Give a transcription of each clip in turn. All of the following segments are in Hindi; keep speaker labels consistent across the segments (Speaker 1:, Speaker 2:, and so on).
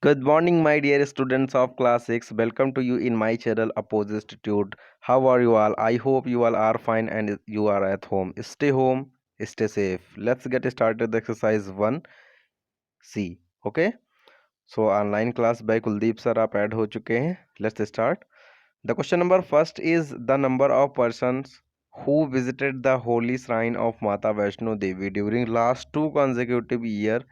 Speaker 1: Good morning, my dear students of class 6. Welcome to you in my channel Opposite Institute. How are you all? I hope you all are fine and you are at home. Stay home, stay safe. Let's get started the exercise 1C. Okay? So online class by Kuldeep sir आप ऐड हो चुके हैं. Let's start. The question number first is the number of persons who visited the holy shrine of Mata Vaishno Devi during last two consecutive years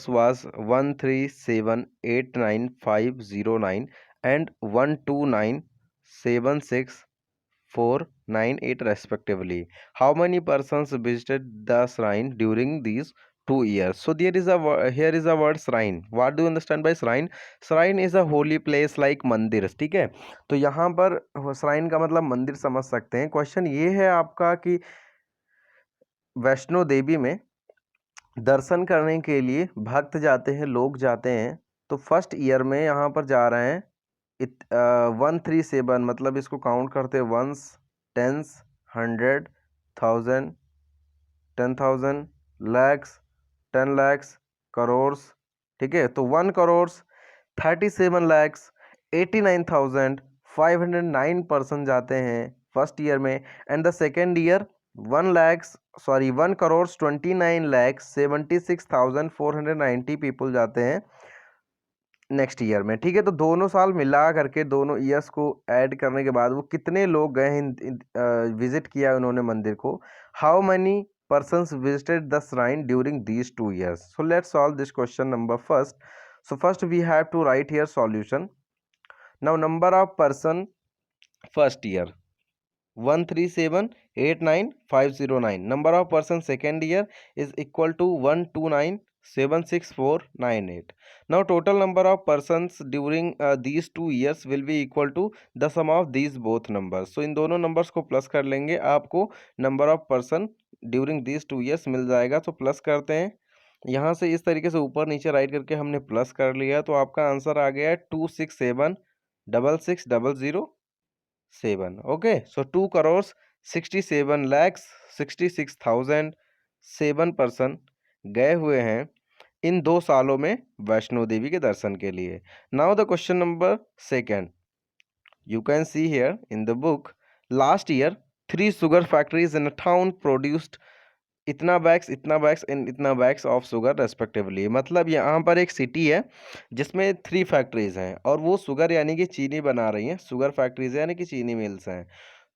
Speaker 1: was 137,89509 and 129,76498 respectively. How many persons visited the shrine during these 2 years? So here is a word shrine. What do you understand by shrine? Shrine is a holy place like मंदिर. ठीक है, तो यहाँ पर shrine का मतलब मंदिर समझ सकते हैं. क्वेश्चन ये है आपका कि वैष्णो देवी में दर्शन करने के लिए भक्त जाते हैं, लोग जाते हैं. तो फर्स्ट ईयर में यहाँ पर जा रहे हैं 137, मतलब इसको काउंट करते हैं वंस, टेंस, 100, 1000, 10,000, लैक्स, 10 लैक्स, करोर्स. ठीक है, तो 1,37,89,509 पर्सन जाते हैं फर्स्ट ईयर में. And the second year 1,29,76,490 people जाते हैं नेक्स्ट ईयर में. ठीक है, तो दोनों साल मिला करके दोनों ईयर्स को ऐड करने के बाद वो कितने लोग गए हैं, विजिट किया उन्होंने मंदिर को. How many persons visited the shrine during these 2 years? So let's solve this question number first. So first we have to write here solution. Now number of person first year 137,89509. Number of person second year is equal to 129,76498. Now total number of persons during these 2 years will be equal to the sum of these both numbers. So इन दोनों numbers को प्लस कर लेंगे, आपको number of person during this 2 years मिल जाएगा. तो प्लस करते हैं यहाँ से, इस तरीके से ऊपर नीचे राइट करके हमने प्लस कर लिया. तो आपका आंसर आ गया है 267,66,007. ओके, सो 2,67,66,007 पर्सन गए हुए हैं इन 2 सालों में वैष्णो देवी के दर्शन के लिए. Now the question number second, you can see here in the book, last year 3 sugar factories in a town produced इतना बैग्स एंड इतना बैग्स ऑफ शुगर रेस्पेक्टिवली. मतलब यहाँ पर एक सिटी है जिसमें 3 फैक्ट्रीज हैं और वो शुगर यानी कि चीनी बना रही हैं. शुगर फैक्ट्रीज यानी कि चीनी मिल्स हैं.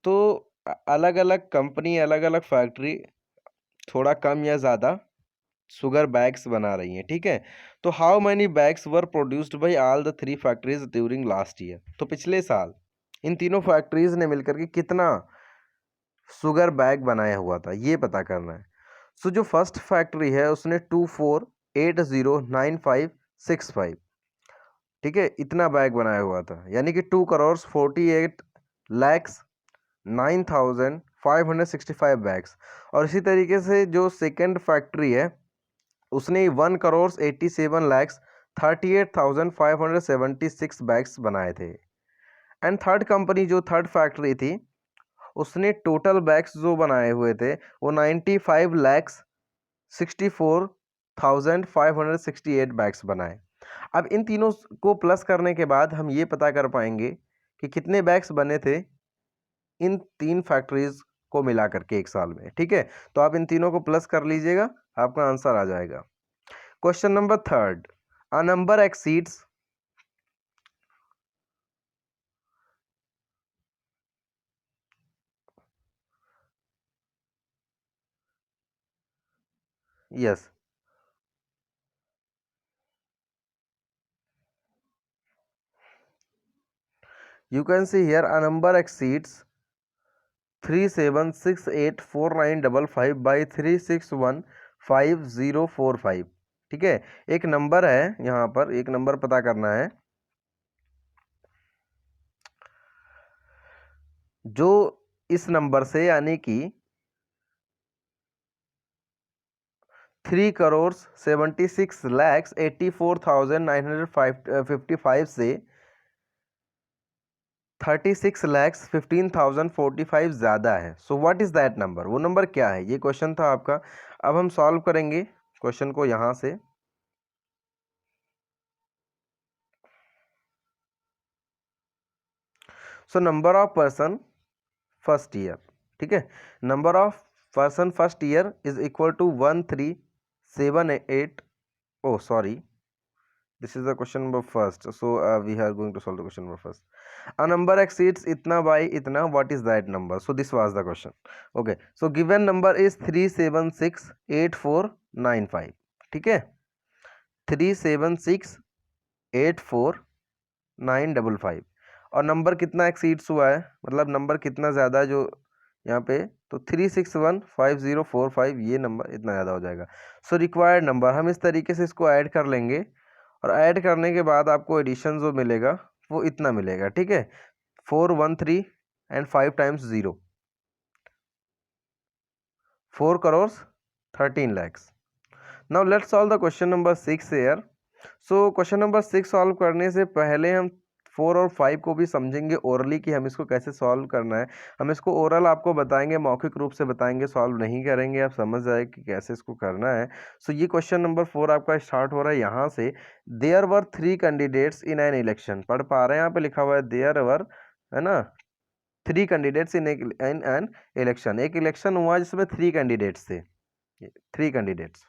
Speaker 1: तो अलग अलग कंपनी, अलग अलग फैक्ट्री थोड़ा कम या ज़्यादा शुगर बैग्स बना रही हैं. ठीक है, तो how many bags were produced by all the 3 factories during last year? तो पिछले साल इन तीनों फैक्ट्रीज ने मिलकर के कितना शुगर बैग बनाया हुआ था, ये पता करना है. सो जो फर्स्ट फैक्ट्री है उसने 24809565, ठीक है, इतना बैग बनाया हुआ था, यानी कि 2,48,09,565 बैग्स. और इसी तरीके से जो सेकेंड फैक्ट्री है उसने 1,87,38,576 बैग्स बनाए थे. एंड थर्ड कंपनी, जो थर्ड फैक्ट्री थी, उसने टोटल बैग्स जो बनाए हुए थे वो 95,64,568 बैग्स बनाए. अब इन तीनों को प्लस करने के बाद हम ये पता कर पाएंगे कि कितने बैग्स बने थे इन 3 फैक्ट्रीज को मिला करके एक साल में. ठीक है, तो आप इन तीनों को प्लस कर लीजिएगा, आपका आंसर आ जाएगा. Question number third, a number exceeds yes, you can see here a number exceeds 37684955 by 3615045. ठीक है, एक नंबर है, यहाँ पर एक नंबर पता करना है जो इस नंबर से यानी कि 3,76,84,955 से 36,15,045 ज़्यादा है. So what is that number? वो नंबर क्या है, ये क्वेश्चन था आपका. अब हम सॉल्व करेंगे क्वेश्चन को यहाँ से. So number of person first year, ठीक है, number of person first year is equal to 1378. oh sorry, this is the question number first, so we are going to solve the question number first. A number exceeds itna by itna, what is that number? So this was the question. Okay, so given number is 3768495, ठीक है, 3768495, और नंबर कितना एक्सीड्स हुआ है, मतलब नंबर कितना ज़्यादा जो यहाँ पे, तो 3615045, ये नंबर इतना ज़्यादा हो जाएगा. सो रिक्वायर्ड नंबर, हम इस तरीके से इसको ऐड कर लेंगे, और ऐड करने के बाद आपको एडिशन जो मिलेगा वो इतना मिलेगा, ठीक है, 413 and 5 times 0, 4 crores 13 lakhs. Now let's solve the question number 6 here. So question number 6 solve करने से पहले हम 4 और 5 को भी समझेंगे ओरली कि हम इसको कैसे सॉल्व करना है. हम इसको ओरल आपको बताएंगे, मौखिक रूप से बताएंगे, सॉल्व नहीं करेंगे, आप समझ जाए कि कैसे इसको करना है. सो ये क्वेश्चन नंबर 4 आपका स्टार्ट हो रहा है यहाँ से. There were 3 candidates in an election, पढ़ पा रहे हैं, यहाँ पे लिखा हुआ है देयर वर, है ना, 3 कैंडिडेट्स इन एन इलेक्शन. एक इलेक्शन हुआ जिसमें 3 कैंडिडेट्स थे, 3 कैंडिडेट्स.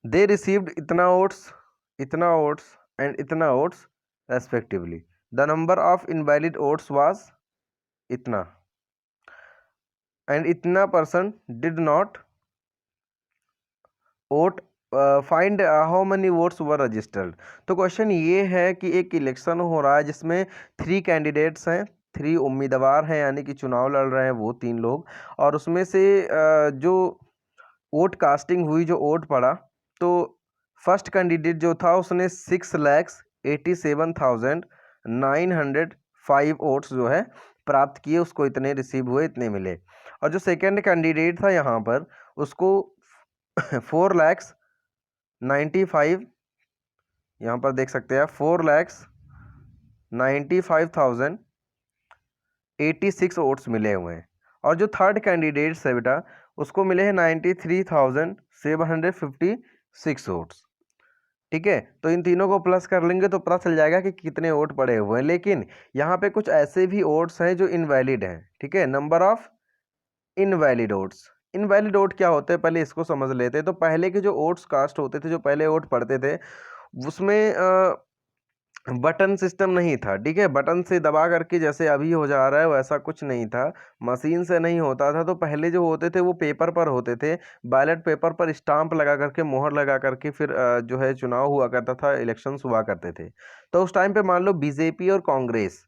Speaker 1: दे रिसीव्ड इतना वोट्स एंड इतना votes respectively. The number of invalid votes was इतना, एंड इतना person did not vote. Find how many votes were registered. तो क्वेश्चन ये है कि एक इलेक्शन हो रहा है जिसमें 3 कैंडिडेट्स हैं, 3 उम्मीदवार हैं, यानी कि चुनाव लड़ रहे हैं वो 3 लोग, और उसमें से जो वोट कास्टिंग हुई, जो वोट पड़ा, तो फर्स्ट कैंडिडेट जो था उसने 6,87,905 वोट्स जो है प्राप्त किए, उसको इतने रिसीव हुए, इतने मिले. और जो सेकंड कैंडिडेट था यहाँ पर, उसको 4,95,000, यहाँ पर देख सकते हैं 4,95,086 वोट्स मिले हुए हैं. और जो थर्ड कैंडिडेट्स है बेटा, उसको मिले हैं 93,756 वोट्स, ठीक है. तो इन तीनों को प्लस कर लेंगे तो पता चल जाएगा कि कितने वोट पड़े हुए हैं. लेकिन यहाँ पे कुछ ऐसे भी वोट्स हैं जो इनवैलिड हैं, ठीक है. Number of invalid votes. Invalid vote क्या होते हैं, पहले इसको समझ लेते हैं. तो पहले के जो वोट्स कास्ट होते थे, जो पहले वोट पड़ते थे, उसमें बटन सिस्टम नहीं था, ठीक है. बटन से दबा करके जैसे अभी हो जा रहा है वैसा कुछ नहीं था, मशीन से नहीं होता था. तो पहले जो होते थे वो पेपर पर होते थे, बैलेट पेपर पर स्टाम्प लगा करके, मोहर लगा करके फिर जो है चुनाव हुआ करता था, इलेक्शंस हुआ करते थे. तो उस टाइम पे मान लो बीजेपी और कांग्रेस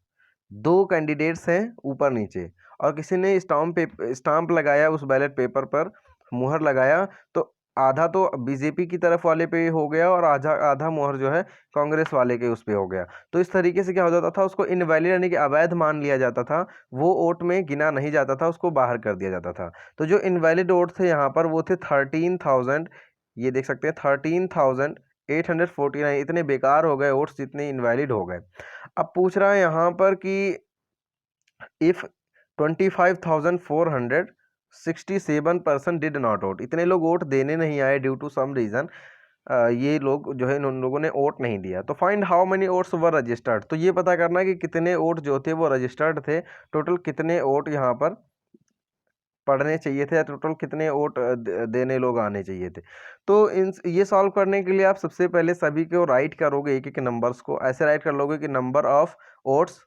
Speaker 1: 2 कैंडिडेट्स हैं ऊपर नीचे, और किसी ने स्टाम्प लगाया उस बैलेट पेपर पर, मुहर लगाया, तो आधा तो बीजेपी की तरफ वाले पे हो गया और आधा आधा मुहर जो है कांग्रेस वाले के उस पे हो गया. तो इस तरीके से क्या हो जाता था, उसको इनवैलिड यानी कि अवैध मान लिया जाता था, वो वोट में गिना नहीं जाता था, उसको बाहर कर दिया जाता था. तो जो इनवैलिड वोट थे यहाँ पर वो थे 13,000, ये देख सकते हैं 13,849. इतने बेकार हो गए वोट्स, जितने इनवैलिड हो गए. अब पूछ रहा है यहाँ पर कि इफ 25,467 डिड नॉट वोट, इतने लोग वोट देने नहीं आए ड्यू टू सम रीज़न, ये लोग जो है उन लोगों ने वोट नहीं दिया. तो find how many votes were registered. तो ये पता करना है कि कितने वोट जो थे वो रजिस्टर्ड थे, टोटल कितने वोट यहाँ पर पढ़ने चाहिए थे, या टोटल कितने वोट देने लोग आने चाहिए थे. तो इन ये सॉल्व करने के लिए आप सबसे पहले सभी को राइट करोगे, एक एक नंबर्स को ऐसे राइट कर लोगे कि number of votes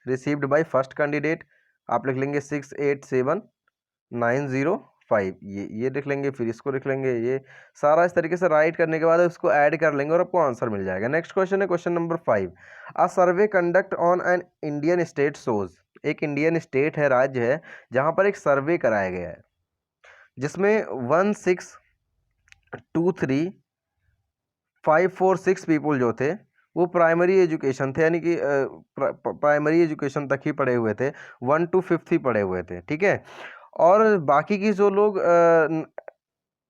Speaker 1: received by first candidate, आप लिख लेंगे 6,87,905, ये लिख लेंगे, फिर इसको लिख लेंगे, ये सारा इस तरीके से राइट करने के बाद उसको ऐड कर लेंगे और आपको आंसर मिल जाएगा. नेक्स्ट क्वेश्चन है question number 5. A survey conduct on an Indian state shows. एक इंडियन स्टेट है, राज्य है, जहां पर एक सर्वे कराया गया है जिसमें 1623,546 पीपल जो थे वो प्राइमरी एजुकेशन थे, यानी कि प्राइमरी एजुकेशन तक ही पढ़े हुए थे, 1 to 5th ही पढ़े हुए थे, ठीक है. और बाकी की जो लोग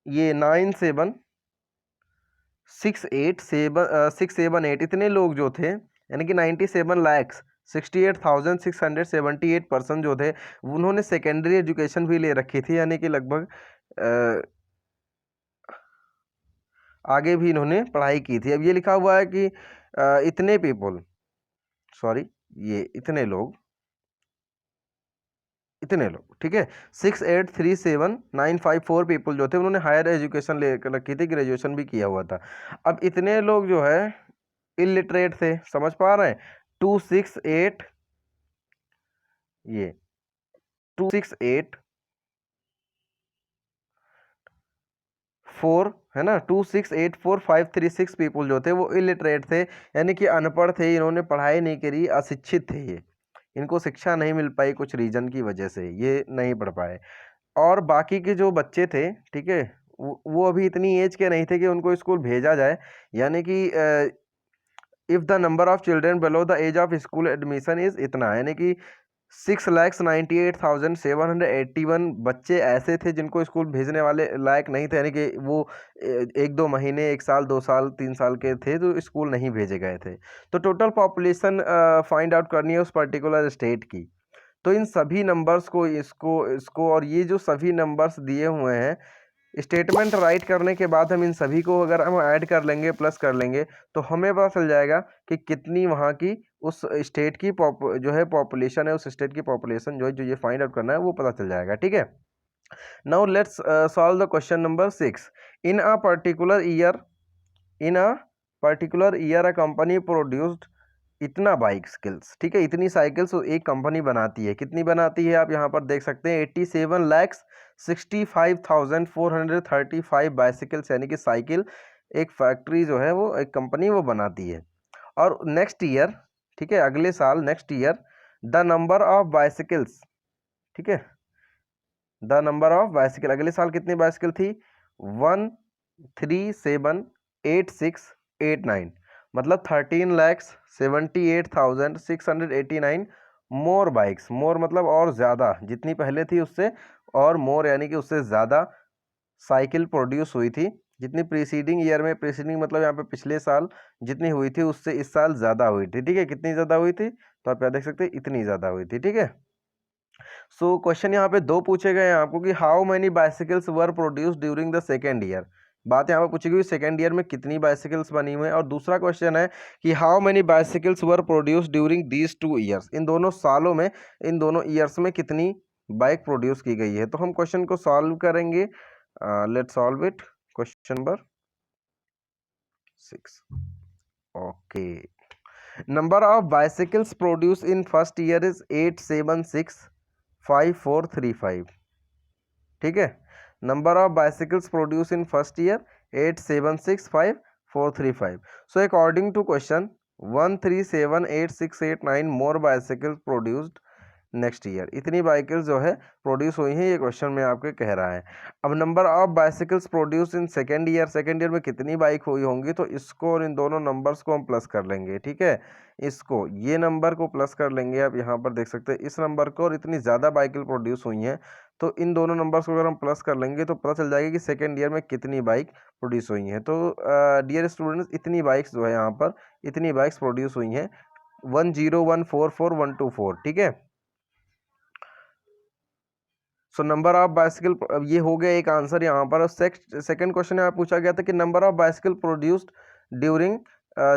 Speaker 1: ये 6,7,8 इतने लोग जो थे, यानी कि 97,68,678 पर्सन जो थे, उन्होंने सेकेंडरी एजुकेशन भी ले रखी थी, यानी कि लगभग आगे भी इन्होंने पढ़ाई की थी. अब ये लिखा हुआ है कि इतने पीपल, सॉरी ये इतने लोग, ठीक है। 6837954 पीपल जो थे उन्होंने हायर एजुकेशन ले रखी थी, ग्रेजुएशन भी किया हुआ था। अब इतने लोग जो है इलिटरेट थे, समझ पा रहे हैं। 268 ये 268 4 है ना, 2684536 पीपल जो थे वो इलिटरेट थे, यानी कि अनपढ़ थे, इन्होंने पढ़ाई नहीं करी, अशिक्षित थे ये, इनको शिक्षा नहीं मिल पाई कुछ रीजन की वजह से, ये नहीं पढ़ पाए। और बाकी के जो बच्चे थे, ठीक है, वो अभी इतनी एज के नहीं थे कि उनको स्कूल भेजा जाए, यानी कि if the number of children below the age of school admission is इतना, यानी कि 6,98,781 बच्चे ऐसे थे जिनको स्कूल भेजने वाले लायक नहीं थे, यानी कि वो 1-2 महीने, 1 साल, 2 साल, 3 साल के थे जो स्कूल नहीं भेजे गए थे। तो टोटल पॉपुलेशन फाइंड आउट करनी है उस पर्टिकुलर स्टेट की। तो इन सभी नंबर्स को, इसको इसको और ये जो सभी नंबर्स दिए हुए हैं, स्टेटमेंट राइट करने के बाद हम इन सभी को अगर हम ऐड कर लेंगे, प्लस कर लेंगे, तो हमें पता चल जाएगा कि कितनी वहाँ की उस स्टेट की जो है पॉपुलेशन है, उस स्टेट की पॉपुलेशन जो है, जो ये फाइंड आउट करना है वो पता चल जाएगा, ठीक है। Now let's solve the question number 6। In a particular year, a company produced इतना बाइक स्किल्स, ठीक है, इतनी साइकिल्स एक कंपनी बनाती है, कितनी बनाती है आप यहाँ पर देख सकते हैं, 87,65,435 बाइसिकल्स, यानी कि साइकिल एक फैक्ट्री जो है, वो एक कंपनी वो बनाती है। और नेक्स्ट ईयर, ठीक है, अगले साल, next year, the number of bicycles, ठीक है, द नंबर ऑफ बाइसिकल, अगले साल कितनी बाइसिकल थी, 1378689, मतलब 13,78,689 मोर बाइक्स, मोर मतलब और ज़्यादा, जितनी पहले थी उससे और मोर, यानी कि उससे ज़्यादा साइकिल प्रोड्यूस हुई थी, जितनी प्रीसीडिंग ईयर में, प्रीसीडिंग मतलब यहाँ पे पिछले साल जितनी हुई थी उससे इस साल ज़्यादा हुई थी, ठीक है। कितनी ज़्यादा हुई थी, तो आप यहाँ देख सकते हैं इतनी ज़्यादा हुई थी, ठीक है। सो क्वेश्चन यहाँ पे दो पूछे गए हैं आपको कि how many bicycles were produce during the second year, बात यहाँ पे पूछी गई सेकेंड ईयर में कितनी बाइसिकल्स बनी हुई है। और दूसरा क्वेश्चन है कि how many bicycles were produce during these 2 years, इन दोनों सालों में, इन दोनों ईयर्स में कितनी बाइक प्रोड्यूस की गई है। तो हम क्वेश्चन को सॉल्व करेंगे, let's solve it. Question number 6, okay. Number of bicycles produce in first year is 8765435, ठीक है। Number of bicycles produce in first year 8765435। So according to question 1378689 more bicycles produced next year, इतनी बाइकल्स जो है प्रोड्यूस हुई हैं, ये क्वेश्चन में आपके कह रहा है। अब number of bicycles produce in second year, second year में कितनी बाइक हुई होंगी, तो इसको और इन दोनों नंबर्स को हम प्लस कर लेंगे, ठीक है। इसको, ये नंबर को प्लस कर लेंगे, आप यहाँ पर देख सकते हैं इस नंबर को, और इतनी ज़्यादा बाइकल प्रोड्यूस हुई हैं, तो इन दोनों नंबर्स को अगर हम प्लस कर लेंगे तो पता चल जाएगा कि सेकेंड ईयर में कितनी बाइक प्रोड्यूस हुई हैं। तो डियर स्टूडेंट्स, इतनी बाइक्स जो है यहाँ पर, इतनी बाइक्स प्रोड्यूस हुई हैं, 10144,124, ठीक है। सो नंबर ऑफ बाइसिकल, अब ये हो गया एक आंसर यहाँ पर। सेकंड क्वेश्चन यहाँ पूछा गया था कि number of bicycle produced during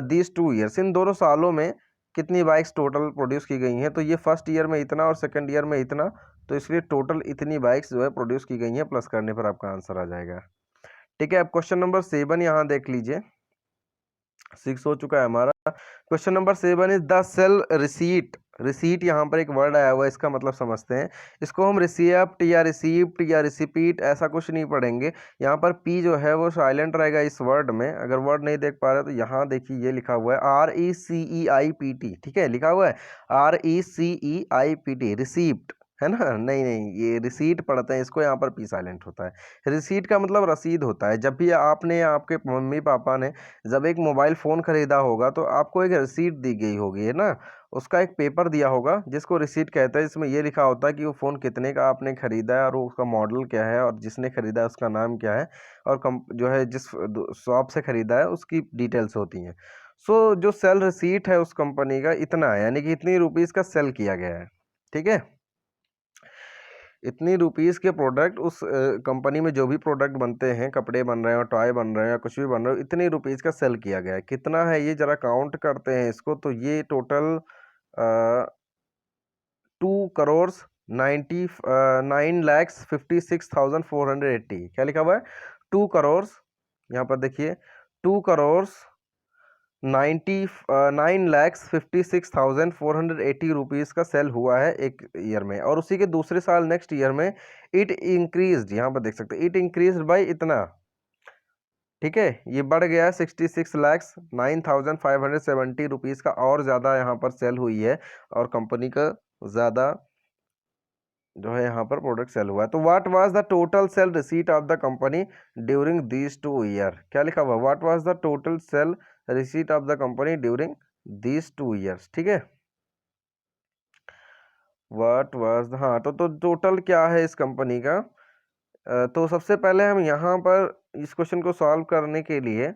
Speaker 1: these 2 years, इन दोनों सालों में कितनी बाइक्स टोटल प्रोड्यूस की गई हैं। तो ये फर्स्ट ईयर में इतना और सेकंड ईयर में इतना, तो इसलिए टोटल इतनी बाइक्स जो है प्रोड्यूस की गई हैं, प्लस करने पर आपका आंसर आ जाएगा, ठीक है। अब क्वेश्चन नंबर 7 यहाँ देख लीजिए, 6 हो चुका है हमारा। Question number 7 is the sale receipt, receipt यहाँ पर एक वर्ड आया हुआ है, इसका मतलब समझते हैं। इसको हम रिसीप्ट या रिसीप्ट या रिसिपीट ऐसा कुछ नहीं पढ़ेंगे, यहाँ पर पी जो है वो साइलेंट रहेगा इस वर्ड में। अगर वर्ड नहीं देख पा रहे तो यहाँ देखिए, ये लिखा हुआ है RECEIPT, ठीक है, लिखा हुआ है RECEIPT, रिसीप्ट, है ना, नहीं नहीं, ये रिसीट पढ़ते हैं इसको, यहाँ पर पी साइलेंट होता है। रिसीट का मतलब रसीद होता है। जब भी आपने, आपके मम्मी पापा ने जब एक मोबाइल फ़ोन ख़रीदा होगा तो आपको एक रिसीट दी गई होगी, है ना, उसका एक पेपर दिया होगा जिसको रिसीट कहते हैं। इसमें ये लिखा होता है कि वो फ़ोन कितने का आपने ख़रीदा है और उसका मॉडल क्या है और जिसने ख़रीदा है उसका नाम क्या है और जो है जिस शॉप से ख़रीदा है उसकी डिटेल्स होती हैं। सो जो सेल रिसीट है उस कंपनी का इतना है, यानी कि इतनी रुपीज़ का सेल किया गया है, ठीक है। इतनी रुपीज़ के प्रोडक्ट उस कंपनी में जो भी प्रोडक्ट बनते हैं, कपड़े बन रहे हो, टॉय बन रहे हैं या कुछ भी बन रहे हो, इतनी रुपीज़ का सेल किया गया है। कितना है ये ज़रा काउंट करते हैं इसको, तो ये टोटल 2,96,56,480। क्या लिखा हुआ है? 2 करोड़, यहाँ पर देखिए 2,99,56,480 रुपीज़ का सेल हुआ है एक ईयर में। और उसी के दूसरे साल नेक्स्ट ईयर में इट इंक्रीज, यहाँ पर देख सकते हैं इट इंक्रीज बाई इतना, ठीक है, ये बढ़ गया है 66,09,570 रुपीज़ का, और ज़्यादा यहाँ पर सेल हुई है और कंपनी का ज़्यादा जो है यहाँ पर प्रोडक्ट सेल हुआ है। तो what was the total sale receipt of the company during these 2 year? क्या लिखा हुआ? What was the total sale receipt of the company during these 2 years, ठीक है। व्हाट वाज, हाँ, तो टोटल क्या है इस कंपनी का? तो सबसे पहले हम यहाँ पर इस क्वेश्चन को सॉल्व करने के लिए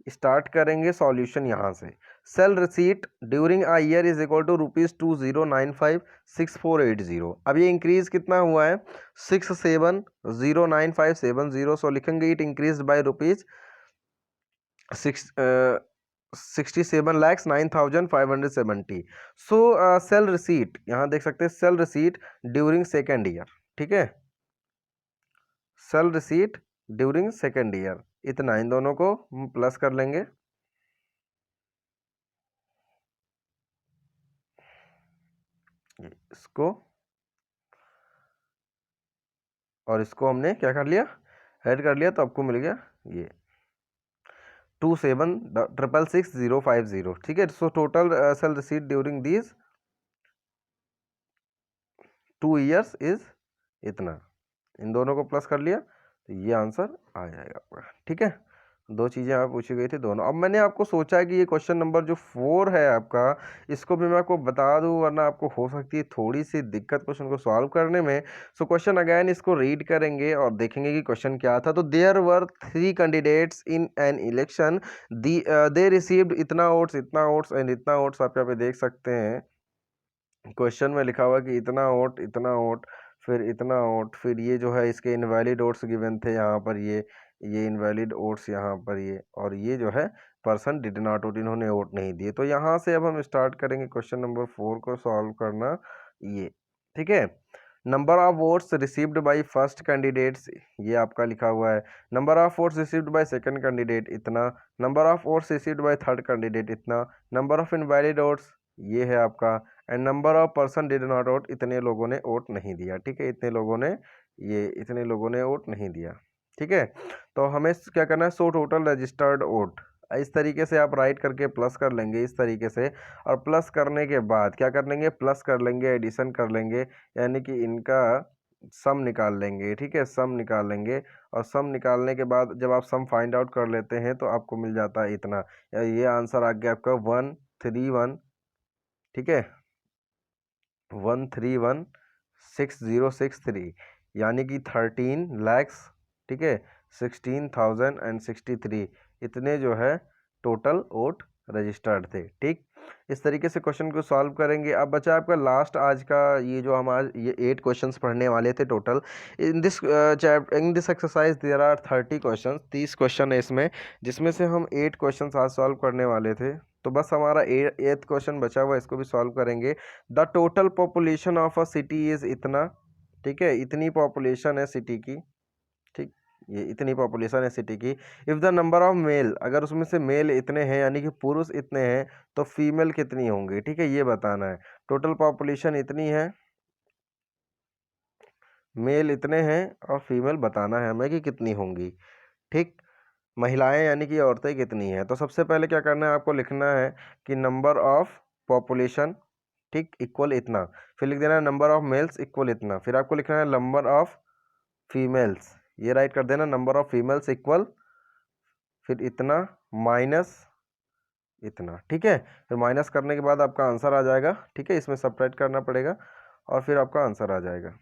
Speaker 1: स्टार्ट करेंगे सॉल्यूशन यहाँ से। Sale receipt during a year is equal to ₹2095,6480। अब ये इंक्रीज कितना हुआ है? 67,095,70। सो लिखेंगे it increase by rupees 67,09,570। So sale receipt, यहाँ देख सकते हैं sale receipt during second year, ठीक है, sale receipt during second year इतना, इन दोनों को हम प्लस कर लेंगे, इसको और इसको हमने क्या कर लिया? ऐड कर लिया, तो आपको मिल गया ये 27,666,050, ठीक है। So total sale receipt during these 2 years is इतना, इन दोनों को प्लस कर लिया तो ये आंसर आ जाएगा आपका, ठीक है। दो चीज़ें आप पूछी गई थी दोनों। अब मैंने आपको सोचा है कि ये क्वेश्चन नंबर जो 4 है आपका, इसको भी मैं आपको बता दूं, वरना आपको हो सकती है थोड़ी सी दिक्कत क्वेश्चन को सॉल्व करने में। सो क्वेश्चन अगेन इसको रीड करेंगे और देखेंगे कि क्वेश्चन क्या था। तो there were 3 candidates in an election, they received इतना वोट्स, इतना वोट्स एंड इतना वोट्स। आप यहाँ पे देख सकते हैं क्वेश्चन में लिखा हुआ कि इतना वोट, इतना वोट, फिर इतना वोट, फिर ये जो है इसके इनवैलिड वोट्स गिवन थे यहाँ पर, ये इनवैलिड वोट्स यहाँ पर, ये और ये जो है पर्सन डिड नॉट वोट, इन्होंने वोट नहीं दिए। तो यहाँ से अब हम स्टार्ट करेंगे क्वेश्चन नंबर 4 को सॉल्व करना, ये, ठीक है। Number of votes received by first candidates, ये आपका लिखा हुआ है। Number of votes received by second candidate इतना, number of votes received by third candidate इतना, नंबर ऑफ इनवैलिड वोट्स ये है आपका, and number of person did not vote, इतने लोगों ने वोट नहीं दिया, ठीक है, इतने लोगों ने वोट नहीं दिया, ठीक है। तो हमें क्या करना है? सो टोटल रजिस्टर्ड वोट, इस तरीके से आप राइट करके प्लस कर लेंगे इस तरीके से, और प्लस करने के बाद क्या कर लेंगे? प्लस कर लेंगे, एडिशन कर लेंगे, यानी कि इनका सम निकाल लेंगे, ठीक है, सम निकाल लेंगे। और सम निकालने के बाद जब आप सम फाइंड आउट कर लेते हैं तो आपको मिल जाता है इतना, ये आंसर आ गया आपका 131, ठीक है, 131,6063, यानी कि 13 lakhs, ठीक है, 16,063, इतने जो है टोटल वोट रजिस्टर्ड थे, ठीक। इस तरीके से क्वेश्चन को सॉल्व करेंगे। अब बचा आपका लास्ट आज का, ये जो हम आज ये 8 क्वेश्चंस पढ़ने वाले थे total. In this exercise there are 30 question, 30 question है इसमें, जिसमें से हम 8 क्वेश्चन आज सॉल्व करने वाले थे। तो बस हमारा 8th क्वेश्चन बचा हुआ है, इसको भी सॉल्व करेंगे। The total population of a city is इतना, ठीक है, इतनी पॉपुलेशन है सिटी की, ठीक, ये इतनी पॉपुलेशन है सिटी की। If the number of male, अगर उसमें से मेल इतने हैं यानी कि पुरुष इतने हैं, तो फीमेल कितनी होंगी, ठीक है, ये बताना है। टोटल पॉपुलेशन इतनी है, मेल इतने हैं और फीमेल बताना है हमें कि कितनी होंगी, ठीक। महिलाएं यानी कि औरतें कितनी हैं। तो सबसे पहले क्या करना है? आपको लिखना है कि नंबर ऑफ पॉपुलेशन, ठीक, इक्वल इतना, फिर लिख देना नंबर ऑफ मेल्स इक्वल इतना, फिर आपको लिखना है नंबर ऑफ फीमेल्स, ये राइट कर देना, नंबर ऑफ फीमेल्स इक्वल, फिर इतना माइनस इतना, ठीक है। फिर माइनस करने के बाद आपका आंसर आ जाएगा, ठीक है, इसमें सब्ट्रैक्ट करना पड़ेगा और फिर आपका आंसर आ जाएगा।